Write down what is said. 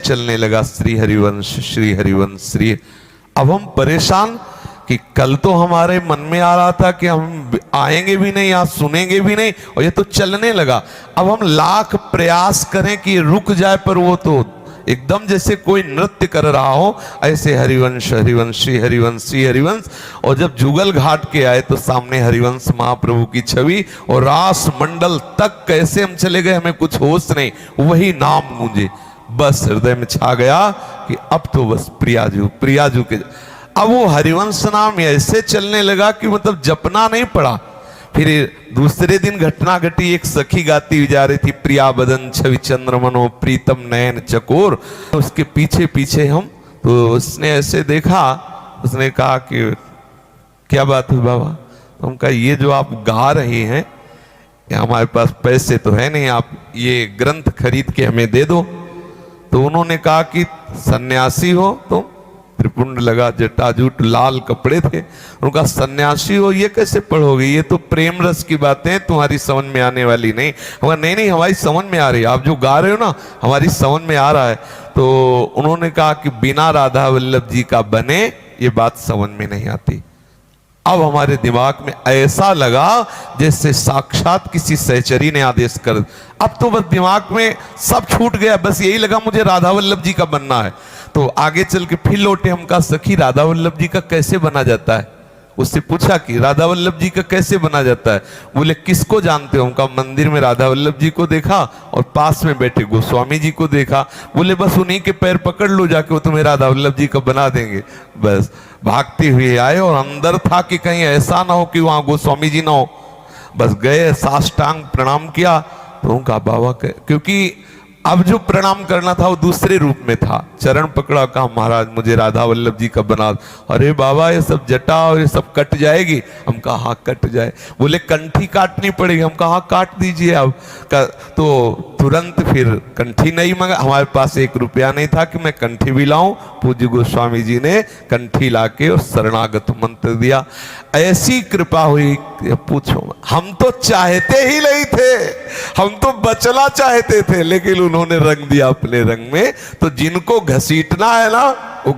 चलने लगा श्री हरिवंश श्री हरिवंश श्री। अब हम परेशान कि कल तो हमारे मन में आ रहा था कि हम आएंगे भी नहीं, आज सुनेंगे भी नहीं, और ये तो चलने लगा। अब हम लाख प्रयास करें कि रुक जाए, पर वो तो एकदम जैसे कोई नृत्य कर रहा हो, ऐसे हरिवंश हरिवंश श्री हरिवंश श्री हरिवंश। और जब जुगल घाट के आए तो सामने हरिवंश महाप्रभु की छवि, और रास मंडल तक कैसे हम चले गए हमें कुछ होश नहीं, वही नाम गूंजे। बस हृदय में छा गया कि अब तो बस प्रियाजू के। अब वो हरिवंश नाम ऐसे चलने लगा कि मतलब जपना नहीं पड़ा। फिर दूसरे दिन घटना घटी, एक सखी गाती हुई जा रही थी, प्रिया बदन छवि चंद्र मनो प्रीतम नयन चकोर। उसके पीछे पीछे हम, तो उसने ऐसे देखा, उसने कहा कि क्या बात है बाबा? तो हम कहा ये जो आप गा रही हैं, हमारे पास पैसे तो है नहीं, आप ये ग्रंथ खरीद के हमें दे दो। तो उन्होंने कहा कि सन्यासी हो तुम? त्रिपुंड लगा, जटाजूट, लाल कपड़े थे। उनका सन्यासी हो, ये कैसे पढ़ोगे? ये तो प्रेम रस की बातें तुम्हारी समझ में आने वाली नहीं। हम नहीं नहीं, हमारी समझ में आ रही है, आप जो गा रहे हो ना हमारी समझ में आ रहा है। तो उन्होंने कहा कि बिना राधा वल्लभ जी का बने ये बात समझ में नहीं आती। अब हमारे दिमाग में ऐसा लगा जैसे साक्षात किसी सहचरी ने आदेश कर। अब तो बस दिमाग में सब छूट गया, बस यही लगा मुझे राधा वल्लभ जी का बनना है। तो आगे चल के फिर लौटे, हम कहा सखी राधा वल्लभ जी का कैसे बना जाता है? उससे पूछा कि राधा वल्लभ जी का कैसे बना जाता है? बोले किसको जानते हो? उनका मंदिर में राधा वल्लभ जी को देखा और पास में बैठे गोस्वामी जी को देखा। बोले बस उन्हीं के पैर पकड़ लो जाके, वो तुम्हें राधा वल्लभ जी का बना देंगे। बस भागते हुए आए, और अंदर था कि कहीं ऐसा ना हो कि वहां गोस्वामी जी ना हो। बस गए, साष्टांग प्रणाम किया। तो उनका बाबा क्योंकि अब जो प्रणाम करना था वो दूसरे रूप में था, चरण पकड़ा, कहा महाराज मुझे राधा वल्लभ जी का बना। अरे बाबा ये सब जटा और ये सब कट जाएगी? हम कहा हाँ कट जाए। बोले कंठी काटनी पड़ेगी? हम कहा हाँ काट दीजिए अब। तो तुरंत फिर कंठी नहीं मंगा, हमारे पास 1 रुपया नहीं था कि मैं कंठी भी लाऊं। पूज्य गोस्वामी जी ने कंठी लाके और शरणागत मंत्र दिया। ऐसी कृपा हुई पूछो, हम तो चाहते ही नहीं थे, हम तो बचना चाहते थे, लेकिन उन्होंने रंग दिया अपने रंग में। तो जिनको घसीटना है ना वो